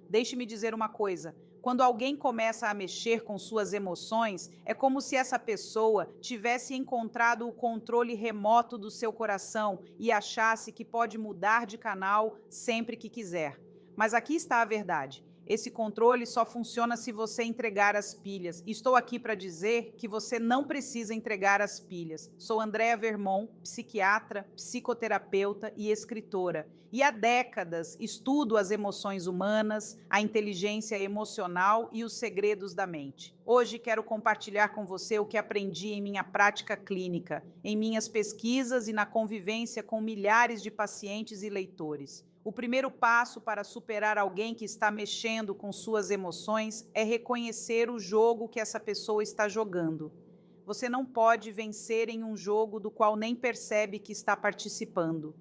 Deixe-me dizer uma coisa: quando alguém começa a mexer com suas emoções, é como se essa pessoa tivesse encontrado o controle remoto do seu coração e achasse que pode mudar de canal sempre que quiser. Mas aqui está a verdade. Esse controle só funciona se você entregar as pilhas. Estou aqui para dizer que você não precisa entregar as pilhas. Sou Andrea Vermont, psiquiatra, psicoterapeuta e escritora. E há décadas estudo as emoções humanas, a inteligência emocional e os segredos da mente. Hoje quero compartilhar com você o que aprendi em minha prática clínica, em minhas pesquisas e na convivência com milhares de pacientes e leitores. O primeiro passo para superar alguém que está mexendo com suas emoções é reconhecer o jogo que essa pessoa está jogando. Você não pode vencer em um jogo do qual nem percebe que está participando.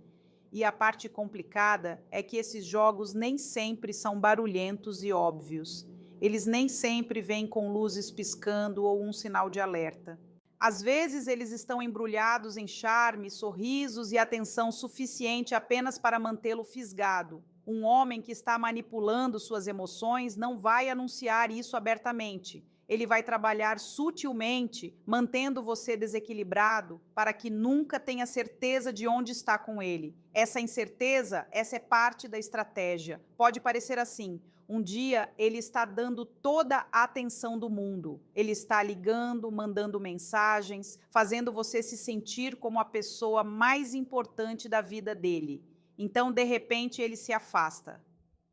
E a parte complicada é que esses jogos nem sempre são barulhentos e óbvios. Eles nem sempre vêm com luzes piscando ou um sinal de alerta. Às vezes, eles estão embrulhados em charme, sorrisos e atenção suficiente apenas para mantê-lo fisgado. Um homem que está manipulando suas emoções não vai anunciar isso abertamente. Ele vai trabalhar sutilmente, mantendo você desequilibrado, para que nunca tenha certeza de onde está com ele. Essa incerteza, essa é parte da estratégia. Pode parecer assim: um dia ele está dando toda a atenção do mundo. Ele está ligando, mandando mensagens, fazendo você se sentir como a pessoa mais importante da vida dele. Então, de repente, ele se afasta.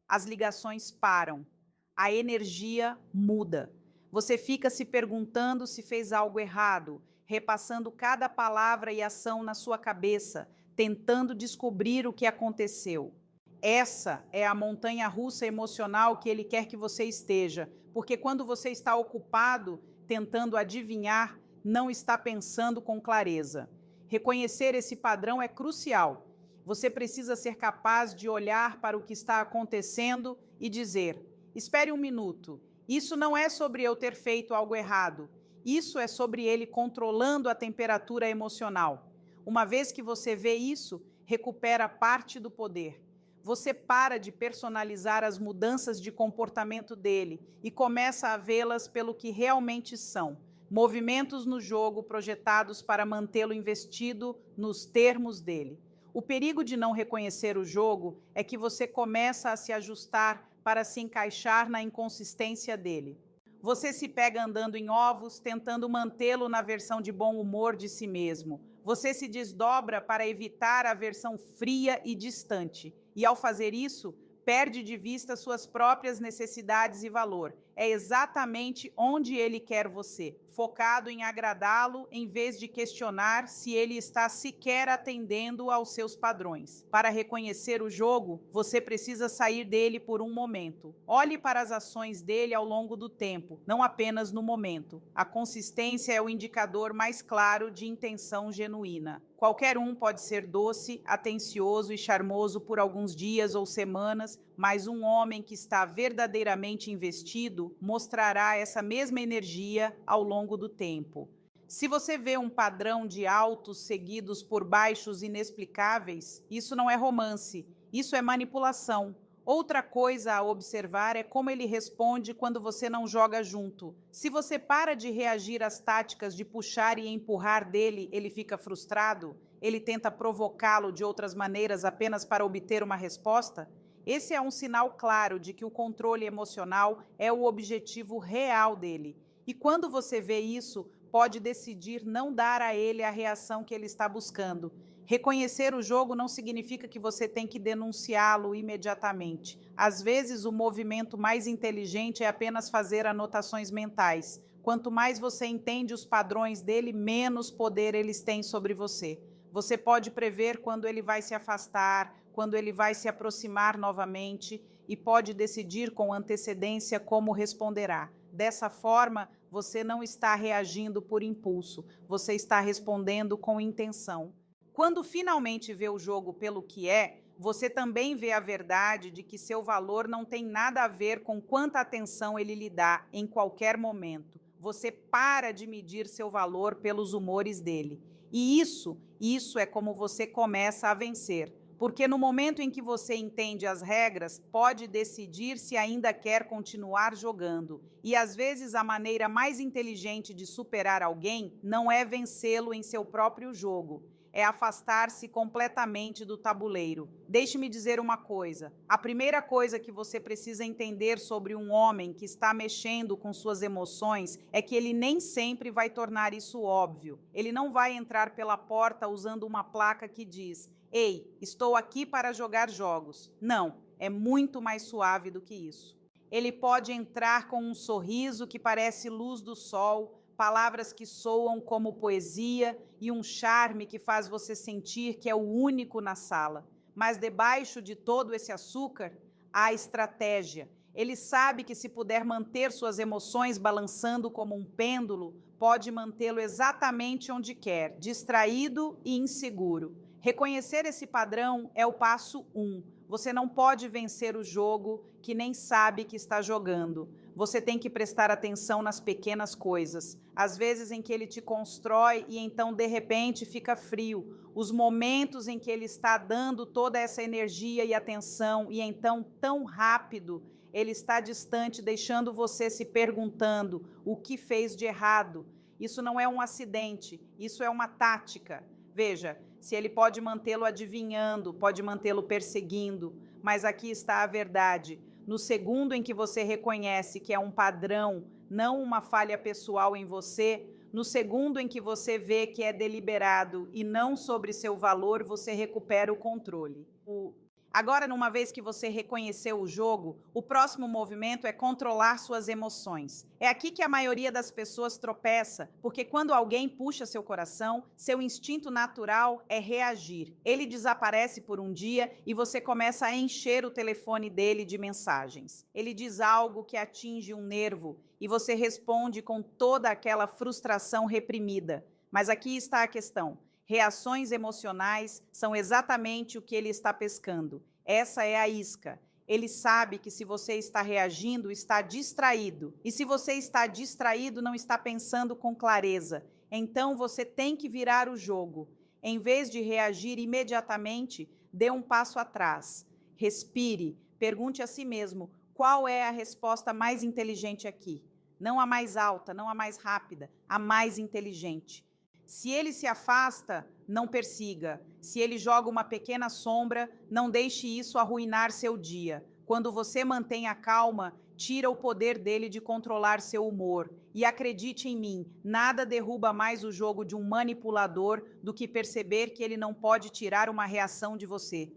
As ligações param. A energia muda. Você fica se perguntando se fez algo errado, repassando cada palavra e ação na sua cabeça, tentando descobrir o que aconteceu. Essa é a montanha-russa emocional que ele quer que você esteja, porque quando você está ocupado tentando adivinhar, não está pensando com clareza. Reconhecer esse padrão é crucial. Você precisa ser capaz de olhar para o que está acontecendo e dizer: espere um minuto, isso não é sobre eu ter feito algo errado, isso é sobre ele controlando a temperatura emocional. Uma vez que você vê isso, recupera parte do poder. Você para de personalizar as mudanças de comportamento dele e começa a vê-las pelo que realmente são: movimentos no jogo projetados para mantê-lo investido nos termos dele. O perigo de não reconhecer o jogo é que você começa a se ajustar para se encaixar na inconsistência dele. Você se pega andando em ovos, tentando mantê-lo na versão de bom humor de si mesmo. Você se desdobra para evitar a versão fria e distante. E ao fazer isso, perde de vista suas próprias necessidades e valor. É exatamente onde ele quer você, focado em agradá-lo em vez de questionar se ele está sequer atendendo aos seus padrões. Para reconhecer o jogo, você precisa sair dele por um momento. Olhe para as ações dele ao longo do tempo, não apenas no momento. A consistência é o indicador mais claro de intenção genuína. Qualquer um pode ser doce, atencioso e charmoso por alguns dias ou semanas, mas um homem que está verdadeiramente investido mostrará essa mesma energia ao longo do tempo. Se você vê um padrão de altos seguidos por baixos inexplicáveis, isso não é romance, isso é manipulação. Outra coisa a observar é como ele responde quando você não joga junto. Se você para de reagir às táticas de puxar e empurrar dele, ele fica frustrado? Ele tenta provocá-lo de outras maneiras apenas para obter uma resposta? Esse é um sinal claro de que o controle emocional é o objetivo real dele. E quando você vê isso, pode decidir não dar a ele a reação que ele está buscando. Reconhecer o jogo não significa que você tem que denunciá-lo imediatamente. Às vezes, o movimento mais inteligente é apenas fazer anotações mentais. Quanto mais você entende os padrões dele, menos poder eles têm sobre você. Você pode prever quando ele vai se afastar, quando ele vai se aproximar novamente e pode decidir com antecedência como responderá. Dessa forma, você não está reagindo por impulso, você está respondendo com intenção. Quando finalmente vê o jogo pelo que é, você também vê a verdade de que seu valor não tem nada a ver com quanta atenção ele lhe dá em qualquer momento. Você para de medir seu valor pelos humores dele. E isso é como você começa a vencer. Porque no momento em que você entende as regras, pode decidir se ainda quer continuar jogando. E às vezes a maneira mais inteligente de superar alguém não é vencê-lo em seu próprio jogo, é afastar-se completamente do tabuleiro. Deixe-me dizer uma coisa: a primeira coisa que você precisa entender sobre um homem que está mexendo com suas emoções é que ele nem sempre vai tornar isso óbvio. Ele não vai entrar pela porta usando uma placa que diz: "Ei, estou aqui para jogar jogos". Não, é muito mais suave do que isso. Ele pode entrar com um sorriso que parece luz do sol, palavras que soam como poesia e um charme que faz você sentir que é o único na sala. Mas debaixo de todo esse açúcar, há estratégia. Ele sabe que se puder manter suas emoções balançando como um pêndulo, pode mantê-lo exatamente onde quer, distraído e inseguro. Reconhecer esse padrão é o passo 1. Você não pode vencer o jogo que nem sabe que está jogando. Você tem que prestar atenção nas pequenas coisas. Às vezes em que ele te constrói e então de repente fica frio. Os momentos em que ele está dando toda essa energia e atenção e então tão rápido ele está distante, deixando você se perguntando o que fez de errado. Isso não é um acidente, isso é uma tática. Veja, se ele pode mantê-lo adivinhando, pode mantê-lo perseguindo, mas aqui está a verdade. No segundo em que você reconhece que é um padrão, não uma falha pessoal em você, no segundo em que você vê que é deliberado e não sobre seu valor, você recupera o controle. Agora, numa vez que você reconheceu o jogo, o próximo movimento é controlar suas emoções. É aqui que a maioria das pessoas tropeça, porque quando alguém puxa seu coração, seu instinto natural é reagir. Ele desaparece por um dia e você começa a encher o telefone dele de mensagens. Ele diz algo que atinge um nervo e você responde com toda aquela frustração reprimida. Mas aqui está a questão. Reações emocionais são exatamente o que ele está pescando. Essa é a isca. Ele sabe que se você está reagindo, está distraído. E se você está distraído, não está pensando com clareza. Então você tem que virar o jogo. Em vez de reagir imediatamente, dê um passo atrás. Respire. Pergunte a si mesmo: qual é a resposta mais inteligente aqui? Não a mais alta, não a mais rápida, a mais inteligente. Se ele se afasta, não persiga. Se ele joga uma pequena sombra, não deixe isso arruinar seu dia. Quando você mantém a calma, tira o poder dele de controlar seu humor. E acredite em mim, nada derruba mais o jogo de um manipulador do que perceber que ele não pode tirar uma reação de você.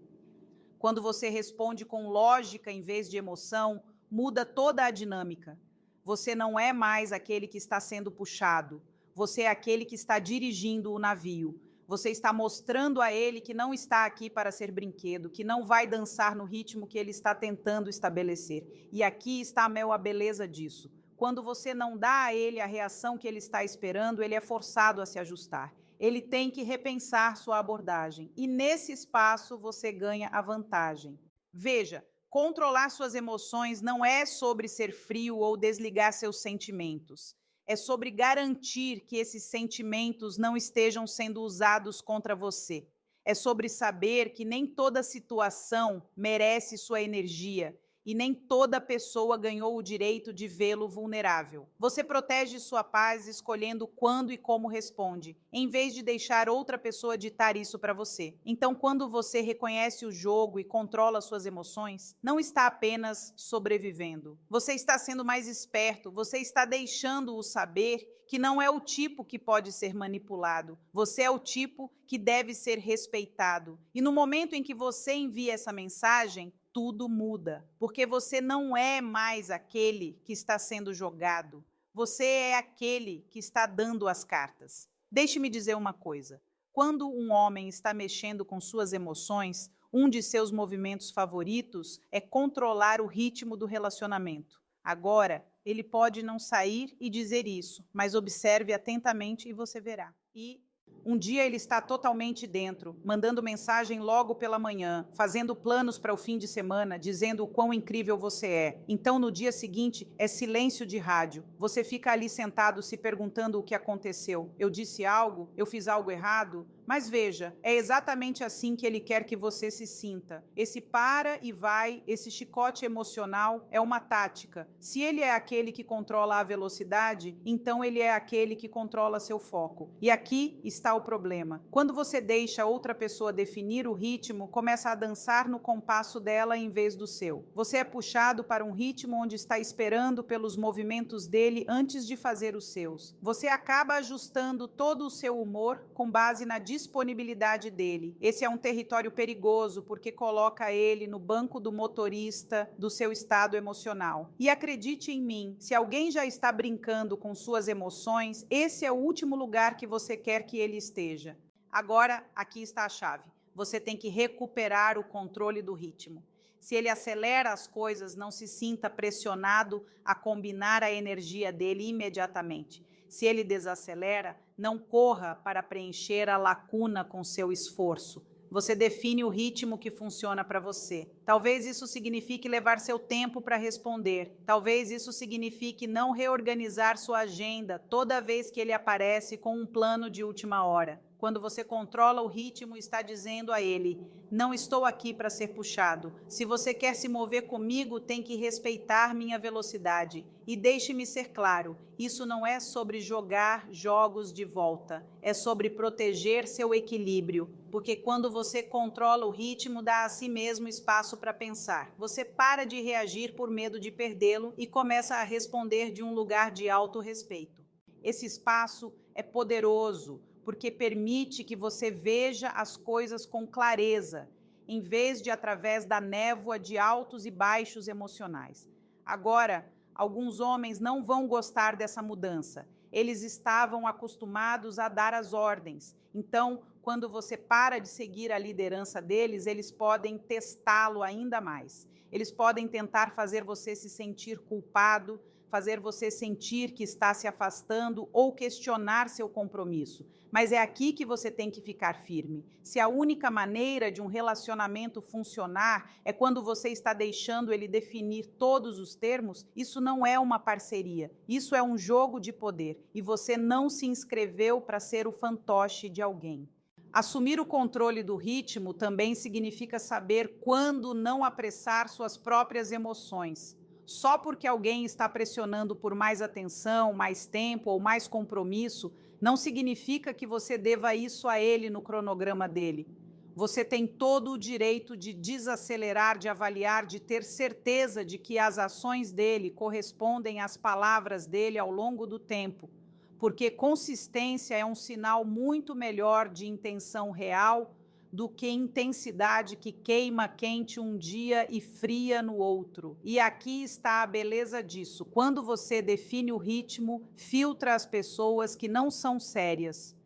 Quando você responde com lógica em vez de emoção, muda toda a dinâmica. Você não é mais aquele que está sendo puxado. Você é aquele que está dirigindo o navio. Você está mostrando a ele que não está aqui para ser brinquedo, que não vai dançar no ritmo que ele está tentando estabelecer. E aqui está, Mel, a beleza disso. Quando você não dá a ele a reação que ele está esperando, ele é forçado a se ajustar. Ele tem que repensar sua abordagem. E nesse espaço você ganha a vantagem. Veja, controlar suas emoções não é sobre ser frio ou desligar seus sentimentos. É sobre garantir que esses sentimentos não estejam sendo usados contra você. É sobre saber que nem toda situação merece sua energia e nem toda pessoa ganhou o direito de vê-lo vulnerável. Você protege sua paz escolhendo quando e como responde, em vez de deixar outra pessoa ditar isso para você. Então, quando você reconhece o jogo e controla suas emoções, não está apenas sobrevivendo. Você está sendo mais esperto, você está deixando-o saber que não é o tipo que pode ser manipulado. Você é o tipo que deve ser respeitado. E no momento em que você envia essa mensagem, tudo muda, porque você não é mais aquele que está sendo jogado. Você é aquele que está dando as cartas. Deixe-me dizer uma coisa. Quando um homem está mexendo com suas emoções, um de seus movimentos favoritos é controlar o ritmo do relacionamento. Agora, ele pode não sair e dizer isso, mas observe atentamente e você verá. E um dia ele está totalmente dentro, mandando mensagem logo pela manhã, fazendo planos para o fim de semana, dizendo o quão incrível você é. Então, no dia seguinte, é silêncio de rádio. Você fica ali sentado se perguntando o que aconteceu. Eu disse algo? Eu fiz algo errado? Mas veja, é exatamente assim que ele quer que você se sinta. Esse para e vai, esse chicote emocional é uma tática. Se ele é aquele que controla a velocidade, então ele é aquele que controla seu foco. E aqui está o problema. Quando você deixa outra pessoa definir o ritmo, começa a dançar no compasso dela em vez do seu. Você é puxado para um ritmo onde está esperando pelos movimentos dele antes de fazer os seus. Você acaba ajustando todo o seu humor com base na disponibilidade dele. Esse é um território perigoso porque coloca ele no banco do motorista do seu estado emocional. E acredite em mim, se alguém já está brincando com suas emoções, esse é o último lugar que você quer que ele esteja. Agora, aqui está a chave. Você tem que recuperar o controle do ritmo. Se ele acelera as coisas, não se sinta pressionado a combinar a energia dele imediatamente. Se ele desacelera, não corra para preencher a lacuna com seu esforço. Você define o ritmo que funciona para você. Talvez isso signifique levar seu tempo para responder. Talvez isso signifique não reorganizar sua agenda toda vez que ele aparece com um plano de última hora. Quando você controla o ritmo, está dizendo a ele: não estou aqui para ser puxado. Se você quer se mover comigo, tem que respeitar minha velocidade. E deixe-me ser claro, isso não é sobre jogar jogos de volta, é sobre proteger seu equilíbrio, porque quando você controla o ritmo, dá a si mesmo espaço para pensar. Você para de reagir por medo de perdê-lo e começa a responder de um lugar de autorrespeito. Esse espaço é poderoso, porque permite que você veja as coisas com clareza, em vez de através da névoa de altos e baixos emocionais. Agora, alguns homens não vão gostar dessa mudança. Eles estavam acostumados a dar as ordens. Então, quando você para de seguir a liderança deles, eles podem testá-lo ainda mais. Eles podem tentar fazer você se sentir culpado, fazer você sentir que está se afastando ou questionar seu compromisso. Mas é aqui que você tem que ficar firme. Se a única maneira de um relacionamento funcionar é quando você está deixando ele definir todos os termos, isso não é uma parceria. Isso é um jogo de poder. E você não se inscreveu para ser o fantoche de alguém. Assumir o controle do ritmo também significa saber quando não apressar suas próprias emoções. Só porque alguém está pressionando por mais atenção, mais tempo ou mais compromisso, não significa que você deva isso a ele no cronograma dele. Você tem todo o direito de desacelerar, de avaliar, de ter certeza de que as ações dele correspondem às palavras dele ao longo do tempo, porque consistência é um sinal muito melhor de intenção real do que intensidade que queima quente um dia e fria no outro. E aqui está a beleza disso. Quando você define o ritmo, filtra as pessoas que não são sérias.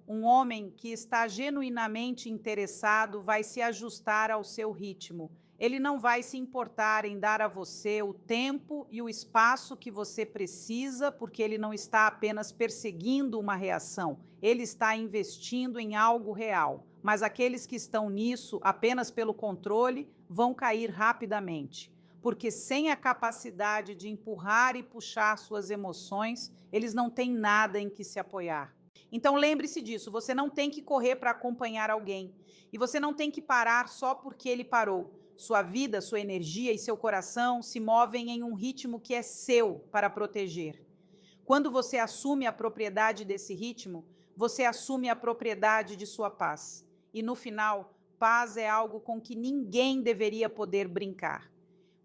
Um homem que está genuinamente interessado vai se ajustar ao seu ritmo. Ele não vai se importar em dar a você o tempo e o espaço que você precisa, porque ele não está apenas perseguindo uma reação, ele está investindo em algo real. Mas aqueles que estão nisso apenas pelo controle vão cair rapidamente, porque sem a capacidade de empurrar e puxar suas emoções, eles não têm nada em que se apoiar. Então lembre-se disso, você não tem que correr para acompanhar alguém, e você não tem que parar só porque ele parou. Sua vida, sua energia e seu coração se movem em um ritmo que é seu para proteger. Quando você assume a propriedade desse ritmo, você assume a propriedade de sua paz. E no final, paz é algo com que ninguém deveria poder brincar.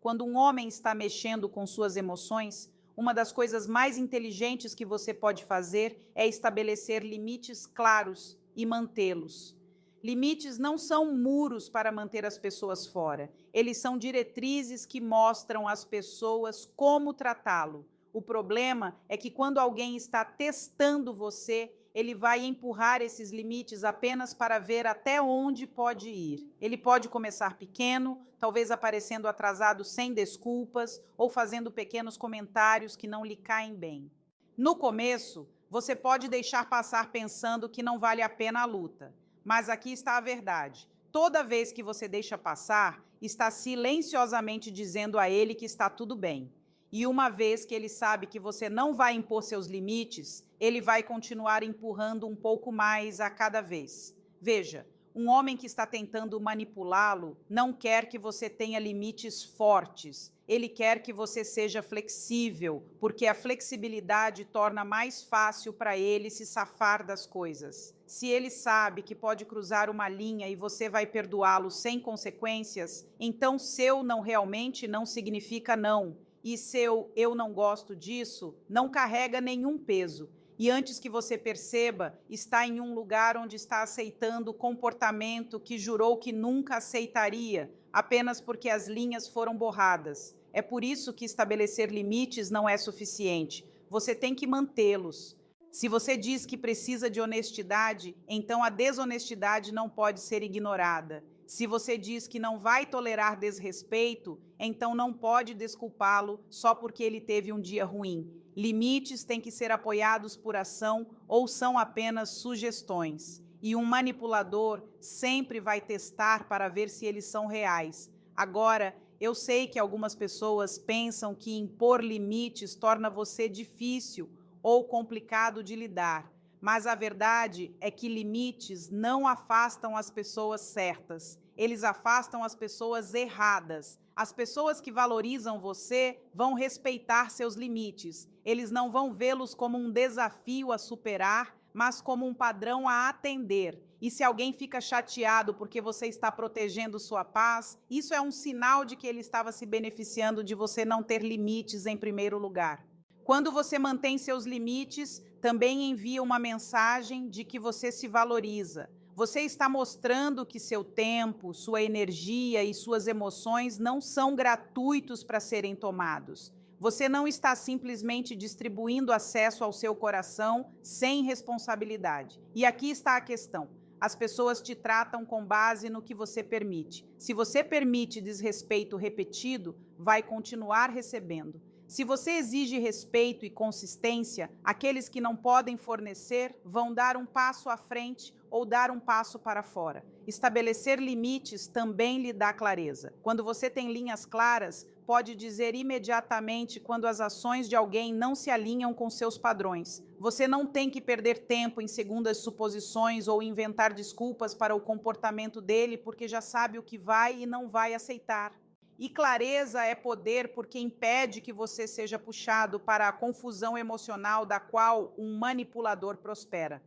Quando um homem está mexendo com suas emoções, uma das coisas mais inteligentes que você pode fazer é estabelecer limites claros e mantê-los. Limites não são muros para manter as pessoas fora. Eles são diretrizes que mostram às pessoas como tratá-lo. O problema é que quando alguém está testando você, ele vai empurrar esses limites apenas para ver até onde pode ir. Ele pode começar pequeno, talvez aparecendo atrasado sem desculpas ou fazendo pequenos comentários que não lhe caem bem. No começo, você pode deixar passar pensando que não vale a pena a luta. Mas aqui está a verdade. Toda vez que você deixa passar, está silenciosamente dizendo a ele que está tudo bem. E uma vez que ele sabe que você não vai impor seus limites, ele vai continuar empurrando um pouco mais a cada vez. Veja, um homem que está tentando manipulá-lo não quer que você tenha limites fortes. Ele quer que você seja flexível, porque a flexibilidade torna mais fácil para ele se safar das coisas. Se ele sabe que pode cruzar uma linha e você vai perdoá-lo sem consequências, então seu não realmente não significa não. E seu eu não gosto disso não carrega nenhum peso. E antes que você perceba, está em um lugar onde está aceitando o comportamento que jurou que nunca aceitaria, apenas porque as linhas foram borradas. É por isso que estabelecer limites não é suficiente. Você tem que mantê-los. Se você diz que precisa de honestidade, então a desonestidade não pode ser ignorada. Se você diz que não vai tolerar desrespeito, então não pode desculpá-lo só porque ele teve um dia ruim. Limites têm que ser apoiados por ação ou são apenas sugestões. E um manipulador sempre vai testar para ver se eles são reais. Agora, eu sei que algumas pessoas pensam que impor limites torna você difícil ou complicado de lidar, mas a verdade é que limites não afastam as pessoas certas, eles afastam as pessoas erradas. As pessoas que valorizam você vão respeitar seus limites. Eles não vão vê-los como um desafio a superar, mas como um padrão a atender. E se alguém fica chateado porque você está protegendo sua paz, isso é um sinal de que ele estava se beneficiando de você não ter limites em primeiro lugar. Quando você mantém seus limites, também envia uma mensagem de que você se valoriza. Você está mostrando que seu tempo, sua energia e suas emoções não são gratuitos para serem tomados. Você não está simplesmente distribuindo acesso ao seu coração sem responsabilidade. E aqui está a questão. As pessoas te tratam com base no que você permite. Se você permite desrespeito repetido, vai continuar recebendo. Se você exige respeito e consistência, aqueles que não podem fornecer vão dar um passo à frente ou dar um passo para fora. Estabelecer limites também lhe dá clareza. Quando você tem linhas claras, pode dizer imediatamente quando as ações de alguém não se alinham com seus padrões. Você não tem que perder tempo em segundas suposições ou inventar desculpas para o comportamento dele, porque já sabe o que vai e não vai aceitar. E clareza é poder porque impede que você seja puxado para a confusão emocional da qual um manipulador prospera.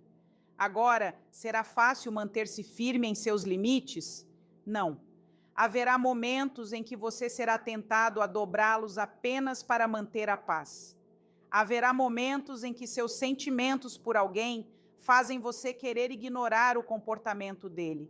Agora, será fácil manter-se firme em seus limites? Não. Haverá momentos em que você será tentado a dobrá-los apenas para manter a paz. Haverá momentos em que seus sentimentos por alguém fazem você querer ignorar o comportamento dele.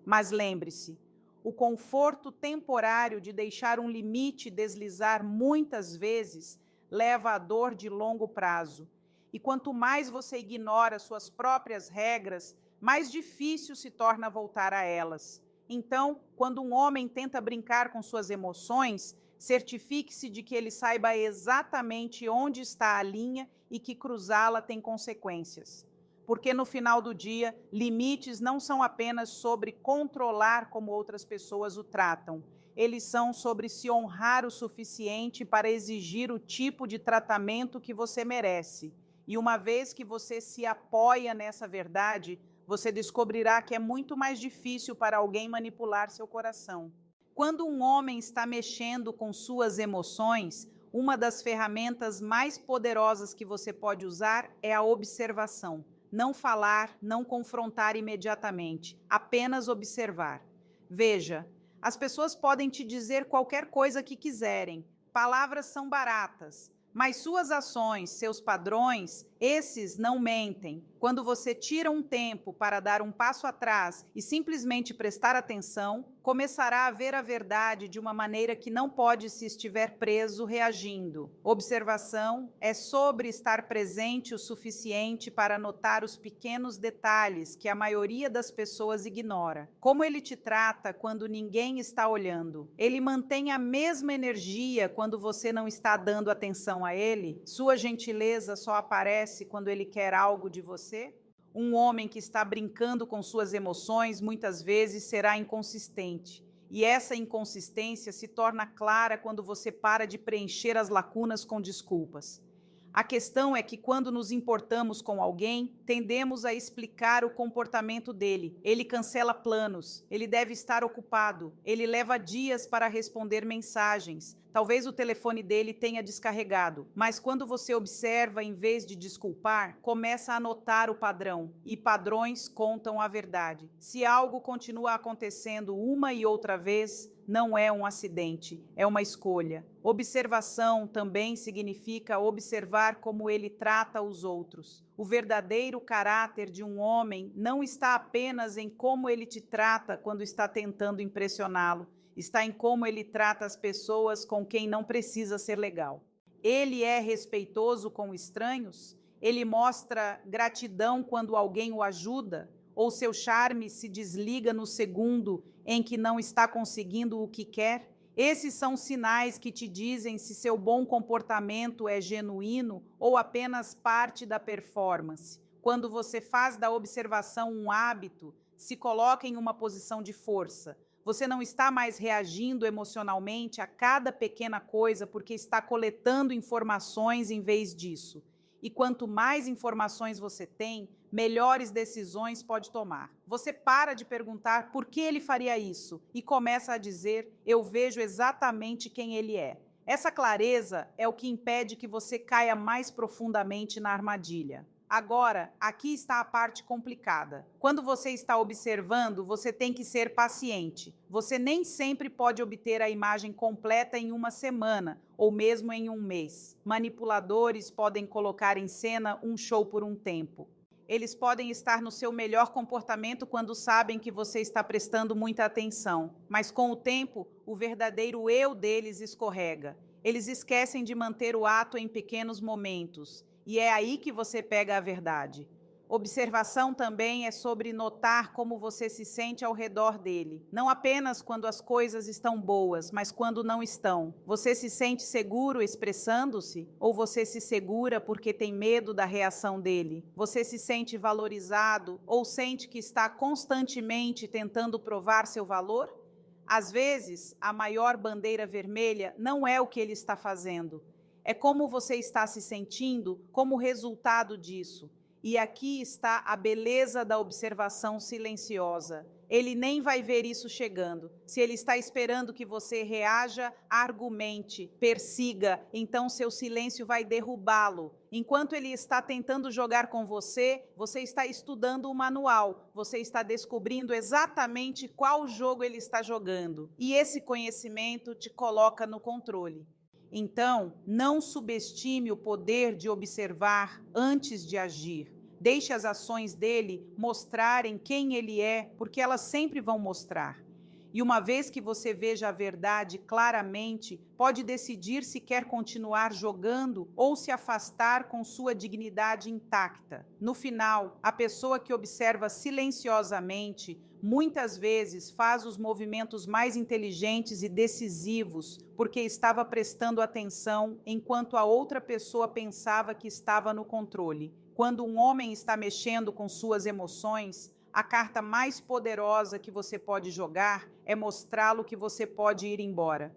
Mas lembre-se, o conforto temporário de deixar um limite deslizar muitas vezes leva à dor de longo prazo. E quanto mais você ignora suas próprias regras, mais difícil se torna voltar a elas. Então, quando um homem tenta brincar com suas emoções, certifique-se de que ele saiba exatamente onde está a linha e que cruzá-la tem consequências. Porque no final do dia, limites não são apenas sobre controlar como outras pessoas o tratam. Eles são sobre se honrar o suficiente para exigir o tipo de tratamento que você merece. E uma vez que você se apoia nessa verdade, você descobrirá que é muito mais difícil para alguém manipular seu coração. Quando um homem está mexendo com suas emoções, uma das ferramentas mais poderosas que você pode usar é a observação. Não falar, não confrontar imediatamente, apenas observar. Veja, as pessoas podem te dizer qualquer coisa que quiserem. Palavras são baratas, mas suas ações, seus padrões, esses não mentem. Quando você tira um tempo para dar um passo atrás e simplesmente prestar atenção, começará a ver a verdade de uma maneira que não pode se estiver preso reagindo. Observação é sobre estar presente o suficiente para notar os pequenos detalhes que a maioria das pessoas ignora. Como ele te trata quando ninguém está olhando? Ele mantém a mesma energia quando você não está dando atenção a ele? Sua gentileza só aparece quando ele quer algo de você? Um homem que está brincando com suas emoções muitas vezes será inconsistente. E essa inconsistência se torna clara quando você para de preencher as lacunas com desculpas. A questão é que quando nos importamos com alguém, tendemos a explicar o comportamento dele. Ele cancela planos, ele deve estar ocupado, ele leva dias para responder mensagens. Talvez o telefone dele tenha descarregado, mas quando você observa em vez de desculpar, começa a notar o padrão, e padrões contam a verdade. Se algo continua acontecendo uma e outra vez, não é um acidente, é uma escolha. Observação também significa observar como ele trata os outros. O verdadeiro caráter de um homem não está apenas em como ele te trata quando está tentando impressioná-lo, está em como ele trata as pessoas com quem não precisa ser legal. Ele é respeitoso com estranhos? Ele mostra gratidão quando alguém o ajuda? Ou seu charme se desliga no segundo em que não está conseguindo o que quer? Esses são sinais que te dizem se seu bom comportamento é genuíno ou apenas parte da performance. Quando você faz da observação um hábito, se coloca em uma posição de força. Você não está mais reagindo emocionalmente a cada pequena coisa porque está coletando informações em vez disso. E quanto mais informações você tem, melhores decisões pode tomar. Você para de perguntar por que ele faria isso e começa a dizer: eu vejo exatamente quem ele é. Essa clareza é o que impede que você caia mais profundamente na armadilha. Agora, aqui está a parte complicada. Quando você está observando, você tem que ser paciente. Você nem sempre pode obter a imagem completa em uma semana ou mesmo em um mês. Manipuladores podem colocar em cena um show por um tempo. Eles podem estar no seu melhor comportamento quando sabem que você está prestando muita atenção, mas com o tempo, o verdadeiro eu deles escorrega. Eles esquecem de manter o ato em pequenos momentos. E é aí que você pega a verdade. Observação também é sobre notar como você se sente ao redor dele. Não apenas quando as coisas estão boas, mas quando não estão. Você se sente seguro expressando-se? Ou você se segura porque tem medo da reação dele? Você se sente valorizado ou sente que está constantemente tentando provar seu valor? Às vezes, a maior bandeira vermelha não é o que ele está fazendo. É como você está se sentindo como resultado disso. E aqui está a beleza da observação silenciosa. Ele nem vai ver isso chegando. Se ele está esperando que você reaja, argumente, persiga, então seu silêncio vai derrubá-lo. Enquanto ele está tentando jogar com você, você está estudando o manual, você está descobrindo exatamente qual jogo ele está jogando. E esse conhecimento te coloca no controle. Então, não subestime o poder de observar antes de agir. Deixe as ações dele mostrarem quem ele é, porque elas sempre vão mostrar. E uma vez que você veja a verdade claramente, pode decidir se quer continuar jogando ou se afastar com sua dignidade intacta. No final, a pessoa que observa silenciosamente muitas vezes faz os movimentos mais inteligentes e decisivos, porque estava prestando atenção enquanto a outra pessoa pensava que estava no controle. Quando um homem está mexendo com suas emoções, a carta mais poderosa que você pode jogar é mostrá-lo que você pode ir embora.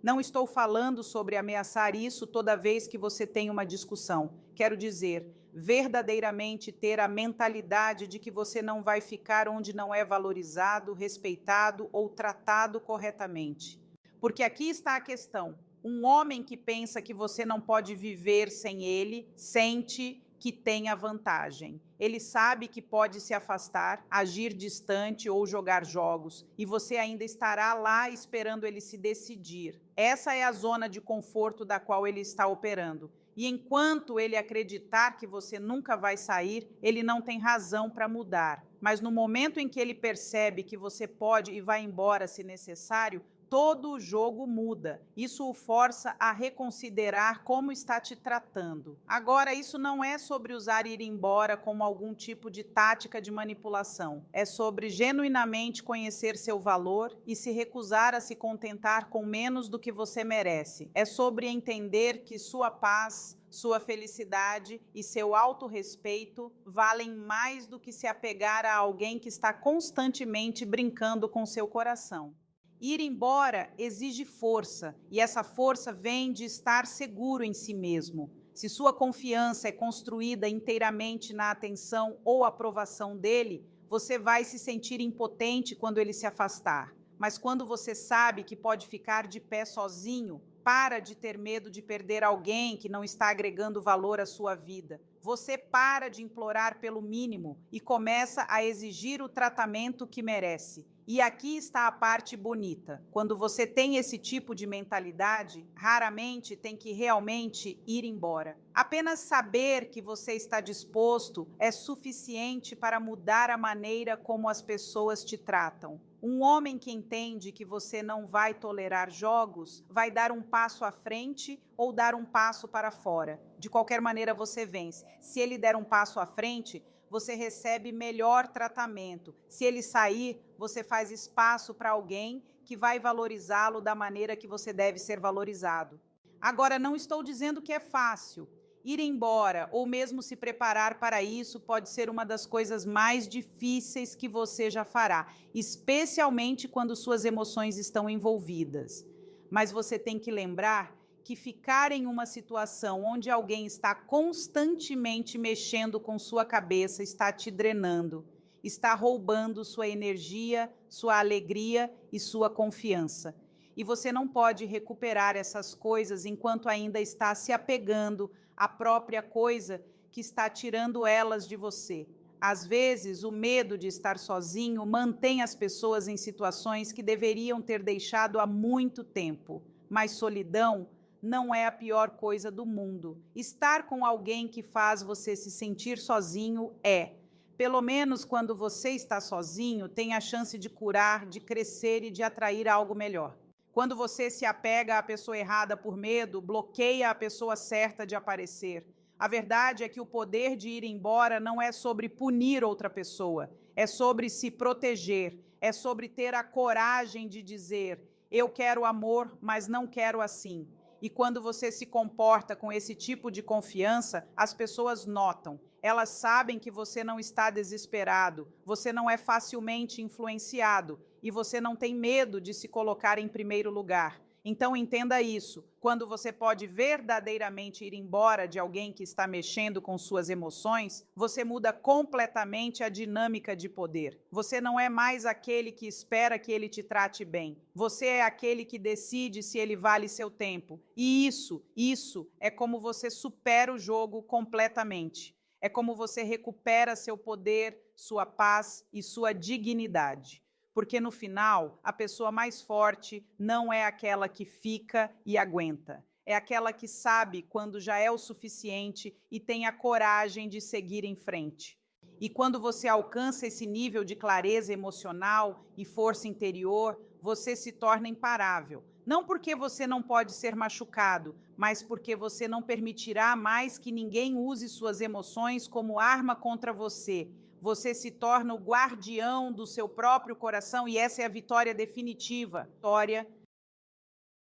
Não estou falando sobre ameaçar isso toda vez que você tem uma discussão. Quero dizer, verdadeiramente ter a mentalidade de que você não vai ficar onde não é valorizado, respeitado ou tratado corretamente. Porque aqui está a questão. Um homem que pensa que você não pode viver sem ele, sente que tem a vantagem. Ele sabe que pode se afastar, agir distante ou jogar jogos, e você ainda estará lá esperando ele se decidir. Essa é a zona de conforto da qual ele está operando. E enquanto ele acreditar que você nunca vai sair, ele não tem razão para mudar. Mas no momento em que ele percebe que você pode e vai embora se necessário, todo o jogo muda. Isso o força a reconsiderar como está te tratando. Agora, isso não é sobre usar ir embora como algum tipo de tática de manipulação. É sobre genuinamente conhecer seu valor e se recusar a se contentar com menos do que você merece. É sobre entender que sua paz, sua felicidade e seu autorrespeito valem mais do que se apegar a alguém que está constantemente brincando com seu coração. Ir embora exige força, e essa força vem de estar seguro em si mesmo. Se sua confiança é construída inteiramente na atenção ou aprovação dele, você vai se sentir impotente quando ele se afastar. Mas quando você sabe que pode ficar de pé sozinho, para de ter medo de perder alguém que não está agregando valor à sua vida. Você para de implorar pelo mínimo e começa a exigir o tratamento que merece. E aqui está a parte bonita. Quando você tem esse tipo de mentalidade, raramente tem que realmente ir embora. Apenas saber que você está disposto é suficiente para mudar a maneira como as pessoas te tratam. Um homem que entende que você não vai tolerar jogos vai dar um passo à frente ou dar um passo para fora. De qualquer maneira, você vence. Se ele der um passo à frente, você recebe melhor tratamento. Se ele sair, você faz espaço para alguém que vai valorizá-lo da maneira que você deve ser valorizado. Agora, não estou dizendo que é fácil. Ir embora ou mesmo se preparar para isso pode ser uma das coisas mais difíceis que você já fará, especialmente quando suas emoções estão envolvidas. Mas você tem que lembrar que ficar em uma situação onde alguém está constantemente mexendo com sua cabeça está te drenando, está roubando sua energia, sua alegria e sua confiança. E você não pode recuperar essas coisas enquanto ainda está se apegando à própria coisa que está tirando elas de você. Às vezes, o medo de estar sozinho mantém as pessoas em situações que deveriam ter deixado há muito tempo. Mas solidão não é a pior coisa do mundo. Estar com alguém que faz você se sentir sozinho é. Pelo menos quando você está sozinho, tem a chance de curar, de crescer e de atrair algo melhor. Quando você se apega à pessoa errada por medo, bloqueia a pessoa certa de aparecer. A verdade é que o poder de ir embora não é sobre punir outra pessoa, é sobre se proteger, é sobre ter a coragem de dizer: eu quero amor, mas não quero assim. E quando você se comporta com esse tipo de confiança, as pessoas notam. Elas sabem que você não está desesperado, você não é facilmente influenciado e você não tem medo de se colocar em primeiro lugar. Então entenda isso, quando você pode verdadeiramente ir embora de alguém que está mexendo com suas emoções, você muda completamente a dinâmica de poder. Você não é mais aquele que espera que ele te trate bem. Você é aquele que decide se ele vale seu tempo. E isso é como você supera o jogo completamente. É como você recupera seu poder, sua paz e sua dignidade. Porque no final, a pessoa mais forte não é aquela que fica e aguenta. É aquela que sabe quando já é o suficiente e tem a coragem de seguir em frente. E quando você alcança esse nível de clareza emocional e força interior, você se torna imparável. Não porque você não pode ser machucado, mas porque você não permitirá mais que ninguém use suas emoções como arma contra você. Você se torna o guardião do seu próprio coração e essa é a vitória definitiva. Vitória